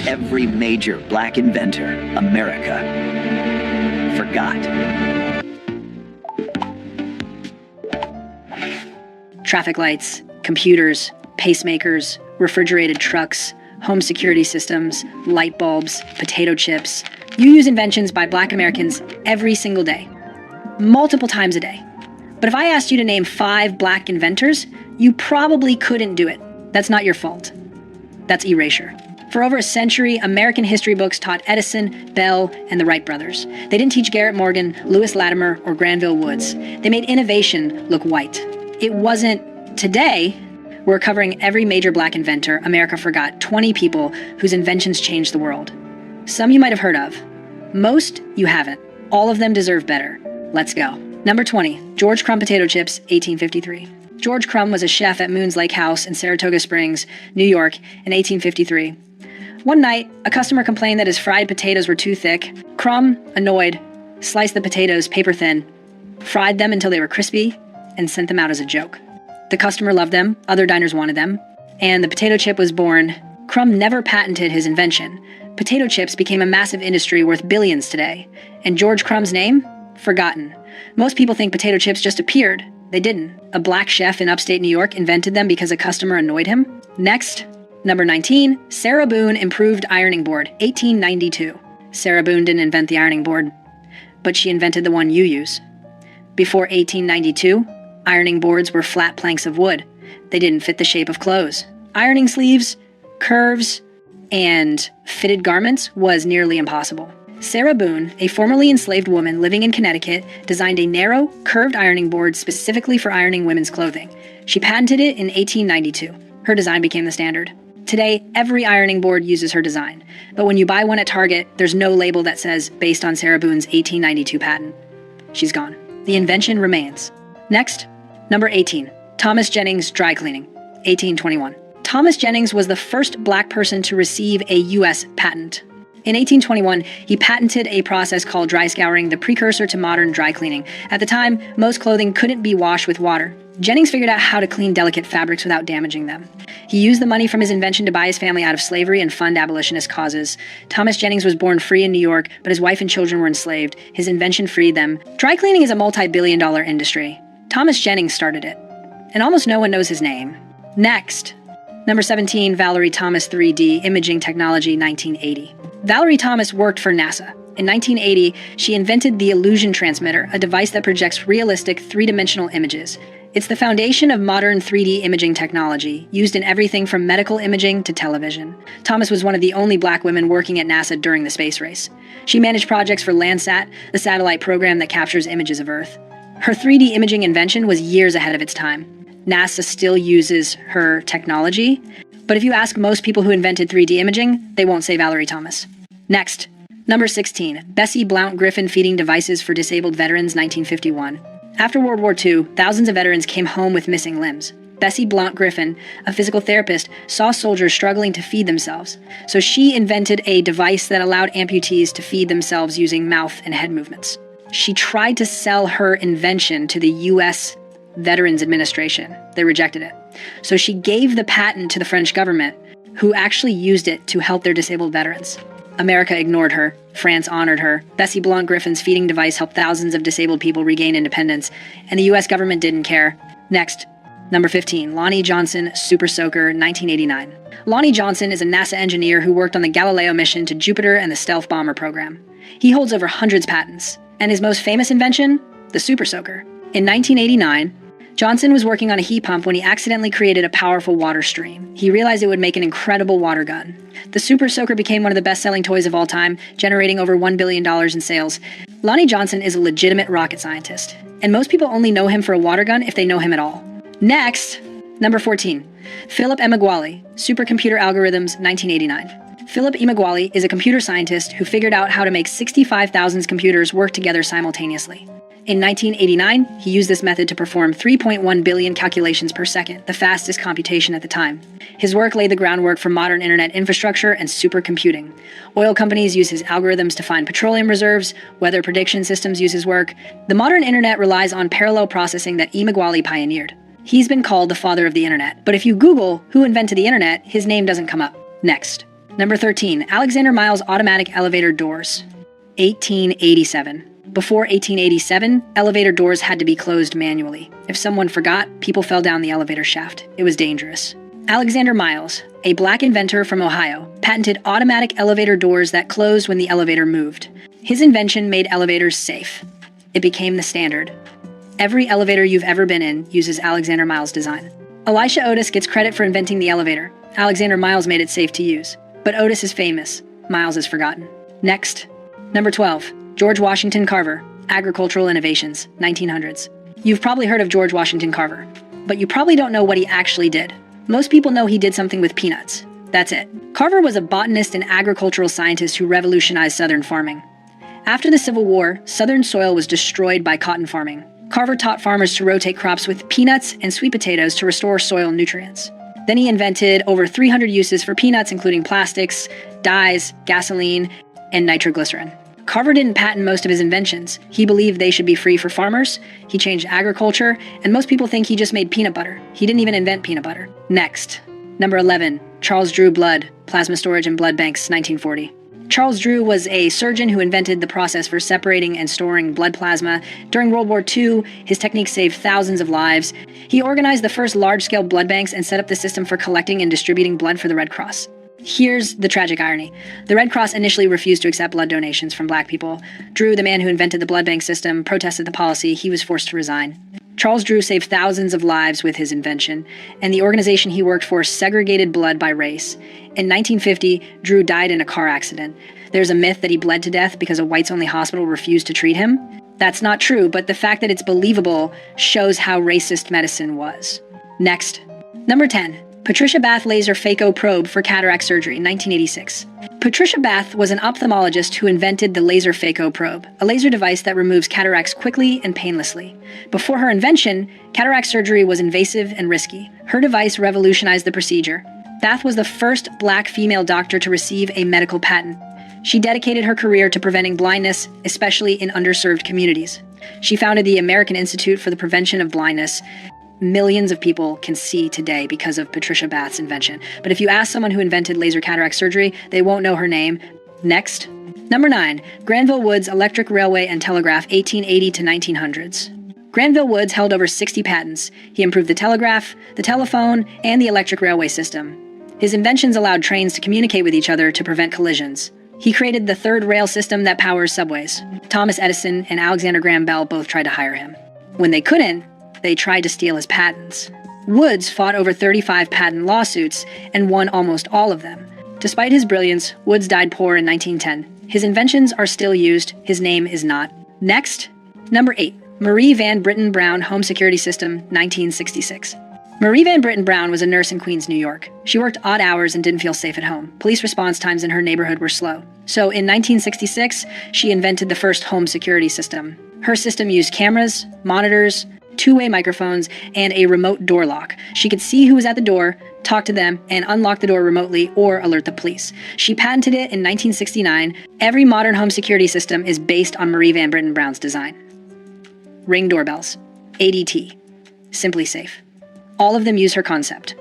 every major black inventor America forgot. Traffic lights, computers, pacemakers, refrigerated trucks, home security systems, light bulbs, potato chips. You use inventions by Black Americans every single day, multiple times a day. But if I asked you to name 5 Black inventors, you probably couldn't do it. That's not your fault. That's erasure. For over a century, American history books taught Edison, Bell, and the Wright brothers. They didn't teach Garrett Morgan, Lewis Latimer, or Granville Woods. They made innovation look white. It wasn't. Today, we're covering every major Black inventor America forgot, 20 people whose inventions changed the world. Some you might have heard of. Most you haven't. All of them deserve better. Let's go. Number 20, George Crumb potato chips, 1853. George Crumb was a chef at Moon's Lake House in Saratoga Springs, New York, in 1853. One night, a customer complained that his fried potatoes were too thick. Crumb, annoyed, sliced the potatoes paper thin, fried them until they were crispy, and sent them out as a joke. The customer loved them, other diners wanted them, and the potato chip was born. Crumb never patented his invention. Potato chips became a massive industry worth billions today, and George Crumb's name? Forgotten. Most people think potato chips just appeared. They didn't. A Black chef in upstate New York invented them because a customer annoyed him. Next, number 19, Sarah Boone improved ironing board, 1892. Sarah Boone didn't invent the ironing board, but she invented the one you use. Before 1892, ironing boards were flat planks of wood. They didn't fit the shape of clothes. Ironing sleeves, curves, and fitted garments was nearly impossible. Sarah Boone, a formerly enslaved woman living in Connecticut, designed a narrow, curved ironing board specifically for ironing women's clothing. She patented it in 1892. Her design became the standard. Today, every ironing board uses her design, but when you buy one at Target, there's no label that says, based on Sarah Boone's 1892 patent. She's gone. The invention remains. Next, number 18, Thomas Jennings dry cleaning, 1821. Thomas Jennings was the first Black person to receive a U.S. patent. In 1821, he patented a process called dry scouring, the precursor to modern dry cleaning. At the time, most clothing couldn't be washed with water. Jennings figured out how to clean delicate fabrics without damaging them. He used the money from his invention to buy his family out of slavery and fund abolitionist causes. Thomas Jennings was born free in New York, but his wife and children were enslaved. His invention freed them. Dry cleaning is a multi-billion-dollar industry. Thomas Jennings started it, and almost no one knows his name. Next, number 17, Valerie Thomas 3D Imaging Technology, 1980. Valerie Thomas worked for NASA. In 1980, she invented the illusion transmitter, a device that projects realistic three-dimensional images. It's the foundation of modern 3D imaging technology, used in everything from medical imaging to television. Thomas was one of the only Black women working at NASA during the space race. She managed projects for Landsat, the satellite program that captures images of Earth. Her 3D imaging invention was years ahead of its time. NASA still uses her technology, but if you ask most people who invented 3D imaging, they won't say Valerie Thomas. Next, number 16, Bessie Blount Griffin feeding devices for disabled veterans, 1951. After World War II, thousands of veterans came home with missing limbs. Bessie Blount Griffin, a physical therapist, saw soldiers struggling to feed themselves, so she invented a device that allowed amputees to feed themselves using mouth and head movements. She tried to sell her invention to the U.S. Veterans Administration. They rejected it. So she gave the patent to the French government, who actually used it to help their disabled veterans. America ignored her. France honored her. Bessie Blount Griffin's feeding device helped thousands of disabled people regain independence, and the U.S. government didn't care. Next, number 15, Lonnie Johnson, Super Soaker, 1989. Lonnie Johnson is a NASA engineer who worked on the Galileo mission to Jupiter and the Stealth Bomber program. He holds over hundreds of patents, and his most famous invention? The Super Soaker. In 1989, Johnson was working on a heat pump when he accidentally created a powerful water stream. He realized it would make an incredible water gun. The Super Soaker became one of the best-selling toys of all time, generating over $1 billion in sales. Lonnie Johnson is a legitimate rocket scientist, and most people only know him for a water gun if they know him at all. Next, number 14, Philip Emeagwali, Supercomputer Algorithms, 1989. Philip Emeagwali is a computer scientist who figured out how to make 65,000 computers work together simultaneously. In 1989, he used this method to perform 3.1 billion calculations per second, the fastest computation at the time. His work laid the groundwork for modern internet infrastructure and supercomputing. Oil companies use his algorithms to find petroleum reserves, weather prediction systems use his work. The modern internet relies on parallel processing that Emeagwali pioneered. He's been called the father of the internet, but if you Google who invented the internet, his name doesn't come up. Next, Number 13, Alexander Miles automatic elevator doors. 1887. Before 1887, elevator doors had to be closed manually. If someone forgot, people fell down the elevator shaft. It was dangerous. Alexander Miles, a black inventor from Ohio, patented automatic elevator doors that closed when the elevator moved. His invention made elevators safe. It became the standard. Every elevator you've ever been in uses Alexander Miles' design. Elisha Otis gets credit for inventing the elevator. Alexander Miles made it safe to use. But Otis is famous. Miles is forgotten. Next. Number 12. George Washington Carver. Agricultural Innovations, 1900s. You've probably heard of George Washington Carver, but you probably don't know what he actually did. Most people know he did something with peanuts. That's it. Carver was a botanist and agricultural scientist who revolutionized Southern farming. After the Civil War, Southern soil was destroyed by cotton farming. Carver taught farmers to rotate crops with peanuts and sweet potatoes to restore soil nutrients. Then he invented over 300 uses for peanuts, including plastics, dyes, gasoline, and nitroglycerin. Carver didn't patent most of his inventions. He believed they should be free for farmers. He changed agriculture, and most people think he just made peanut butter. He didn't even invent peanut butter. Next. Number 11. Charles Drew blood, plasma storage and blood banks, 1940. Charles Drew was a surgeon who invented the process for separating and storing blood plasma. During World War II, his techniques saved thousands of lives. He organized the first large-scale blood banks and set up the system for collecting and distributing blood for the Red Cross. Here's the tragic irony. The Red Cross initially refused to accept blood donations from black people. Drew, the man who invented the blood bank system, protested the policy. He was forced to resign. Charles Drew saved thousands of lives with his invention, and the organization he worked for segregated blood by race. In 1950, Drew died in a car accident. There's a myth that he bled to death because a whites-only hospital refused to treat him. That's not true, but the fact that it's believable shows how racist medicine was. Next. Number 10. Patricia Bath laser phaco probe for cataract surgery, 1986. Patricia Bath was an ophthalmologist who invented the laser phaco probe, a laser device that removes cataracts quickly and painlessly. Before her invention, cataract surgery was invasive and risky. Her device revolutionized the procedure. Bath was the first black female doctor to receive a medical patent. She dedicated her career to preventing blindness, especially in underserved communities. She founded the American Institute for the Prevention of Blindness. Millions of people can see today because of Patricia Bath's invention. But if you ask someone who invented laser cataract surgery, they won't know her name. Next. Number 9. Granville Woods Electric Railway and Telegraph, 1880 to 1900s. Granville Woods held over 60 patents. He improved the telegraph, the telephone, and the electric railway system. His inventions allowed trains to communicate with each other to prevent collisions. He created the third rail system that powers subways. Thomas Edison and Alexander Graham Bell both tried to hire him. When they couldn't, they tried to steal his patents. Woods fought over 35 patent lawsuits and won almost all of them. Despite his brilliance, Woods died poor in 1910. His inventions are still used. His name is not. Next. Number 8. Marie Van Britten Brown Home Security System, 1966. Marie Van Britten Brown was a nurse in Queens, New York. She worked odd hours and didn't feel safe at home. Police response times in her neighborhood were slow. So in 1966, she invented the first home security system. Her system used cameras, monitors, two-way microphones, and a remote door lock. She could see who was at the door, talk to them, and unlock the door remotely or alert the police. She patented it in 1969. Every modern home security system is based on Marie Van Britten Brown's design. Ring doorbells. ADT. Simply Safe. All of them use her concept.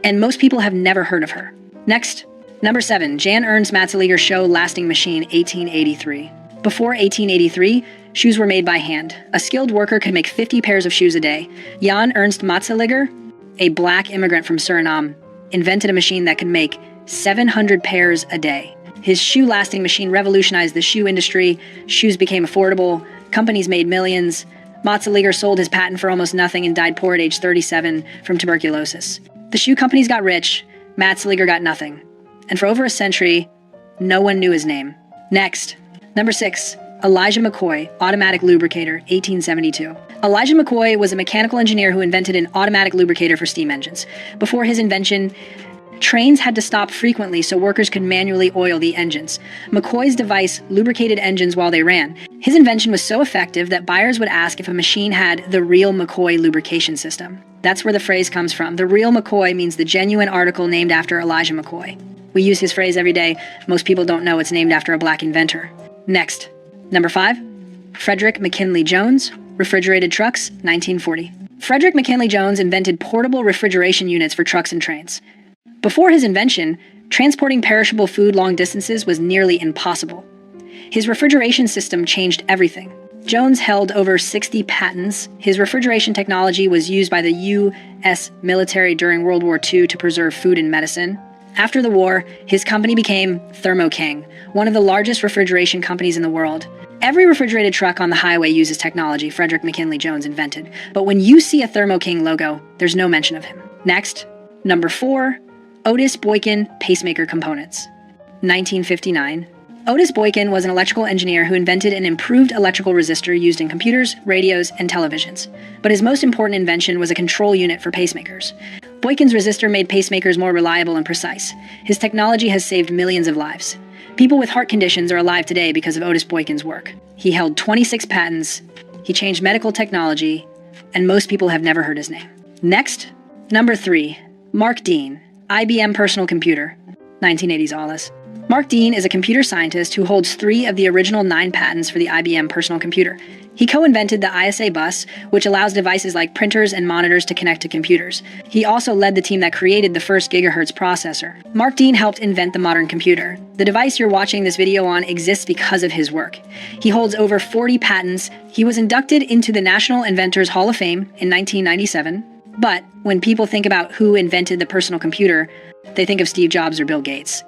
And most people have never heard of her. Next. Number 7. Jan Ernst Matzeliger Show Lasting Machine, 1883. Before 1883, shoes were made by hand. A skilled worker could make 50 pairs of shoes a day. Jan Ernst Matzeliger, a black immigrant from Suriname, invented a machine that could make 700 pairs a day. His shoe-lasting machine revolutionized the shoe industry. Shoes became affordable. Companies made millions. Matzeliger sold his patent for almost nothing and died poor at age 37 from tuberculosis. The shoe companies got rich. Matzeliger got nothing. And for over a century, no one knew his name. Next. Number 6. Elijah McCoy, automatic lubricator, 1872. Elijah McCoy was a mechanical engineer who invented an automatic lubricator for steam engines. Before his invention, trains had to stop frequently so workers could manually oil the engines. McCoy's device lubricated engines while they ran. His invention was so effective that buyers would ask if a machine had the real McCoy lubrication system. That's where the phrase comes from. The real McCoy means the genuine article named after Elijah McCoy. We use his phrase every day. Most people don't know it's named after a black inventor. Next. Number 5. Frederick McKinley Jones, refrigerated trucks, 1940. Frederick McKinley Jones invented portable refrigeration units for trucks and trains. Before his invention, Transporting perishable food long distances was nearly impossible. His refrigeration system changed everything. Jones held over 60 patents. His refrigeration technology was used by the U.S. military during World War II to preserve food and medicine. After the war, his company became Thermo King, one of the largest refrigeration companies in the world. Every refrigerated truck on the highway uses technology Frederick McKinley Jones invented, but when you see a Thermo King logo, there's no mention of him. Next, number 4, Otis Boykin pacemaker components. 1959. Otis Boykin was an electrical engineer who invented an improved electrical resistor used in computers, radios, and televisions. But his most important invention was a control unit for pacemakers. Boykin's resistor made pacemakers more reliable and precise. His technology has saved millions of lives. People with heart conditions are alive today because of Otis Boykin's work. He held 26 patents, he changed medical technology, and most people have never heard his name. Next, number 3, Mark Dean, IBM personal computer. 1980s Alice. Mark Dean is a computer scientist who holds 3 of the original 9 patents for the IBM personal computer. He co-invented the ISA bus, which allows devices like printers and monitors to connect to computers. He also led the team that created the first gigahertz processor. Mark Dean helped invent the modern computer. The device you're watching this video on exists because of his work. He holds over 40 patents. He was inducted into the National Inventors Hall of Fame in 1997. But when people think about who invented the personal computer, they think of Steve Jobs or Bill Gates.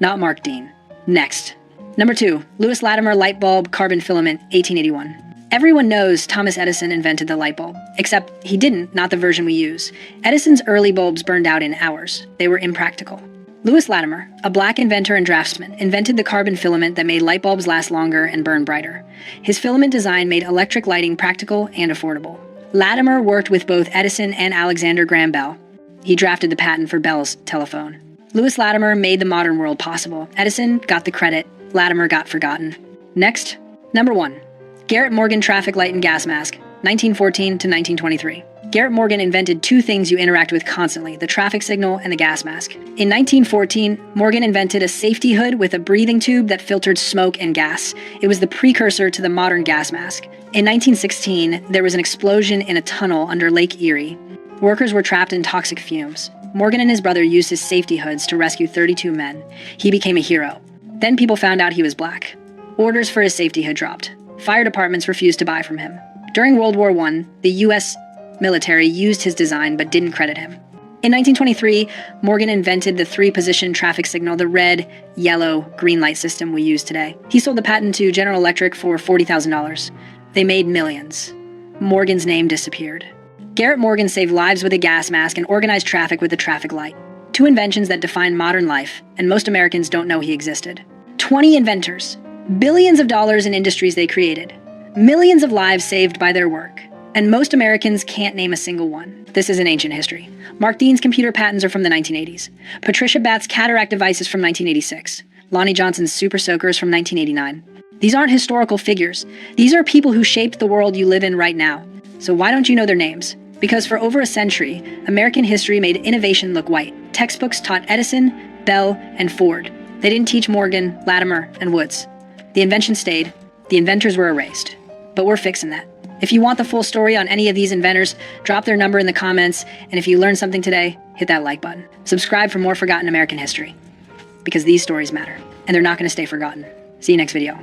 Not Mark Dean. Next. Number 2, Lewis Latimer light bulb carbon filament, 1881. Everyone knows Thomas Edison invented the light bulb, except he didn't, not the version we use. Edison's early bulbs burned out in hours. They were impractical. Lewis Latimer, a black inventor and draftsman, invented the carbon filament that made light bulbs last longer and burn brighter. His filament design made electric lighting practical and affordable. Latimer worked with both Edison and Alexander Graham Bell. He drafted the patent for Bell's telephone. Lewis Latimer made the modern world possible. Edison got the credit. Latimer got forgotten. Next, number 1. Garrett Morgan traffic light and gas mask, 1914 to 1923. Garrett Morgan invented 2 things you interact with constantly, the traffic signal and the gas mask. In 1914, Morgan invented a safety hood with a breathing tube that filtered smoke and gas. It was the precursor to the modern gas mask. In 1916, there was an explosion in a tunnel under Lake Erie. Workers were trapped in toxic fumes. Morgan and his brother used his safety hoods to rescue 32 men. He became a hero. Then people found out he was black. Orders for his safety hood dropped. Fire departments refused to buy from him. During World War I, the U.S. military used his design but didn't credit him. In 1923, Morgan invented the 3-position traffic signal, the red, yellow, green light system we use today. He sold the patent to General Electric for $40,000. They made millions. Morgan's name disappeared. Garrett Morgan saved lives with a gas mask and organized traffic with a traffic light. 2 inventions that define modern life, and most Americans don't know he existed. 20 inventors, billions of dollars in industries they created, millions of lives saved by their work, and most Americans can't name a single one. This is an ancient history. Mark Dean's computer patents are from the 1980s. Patricia Bath's cataract device is from 1986. Lonnie Johnson's super soaker is from 1989. These aren't historical figures. These are people who shaped the world you live in right now. So why don't you know their names? Because for over a century, American history made innovation look white. Textbooks taught Edison, Bell, and Ford. They didn't teach Morgan, Latimer, and Woods. The invention stayed. The inventors were erased. But we're fixing that. If you want the full story on any of these inventors, drop their number in the comments. And if you learned something today, hit that like button. Subscribe for more forgotten American history. Because these stories matter. And they're not going to stay forgotten. See you next video.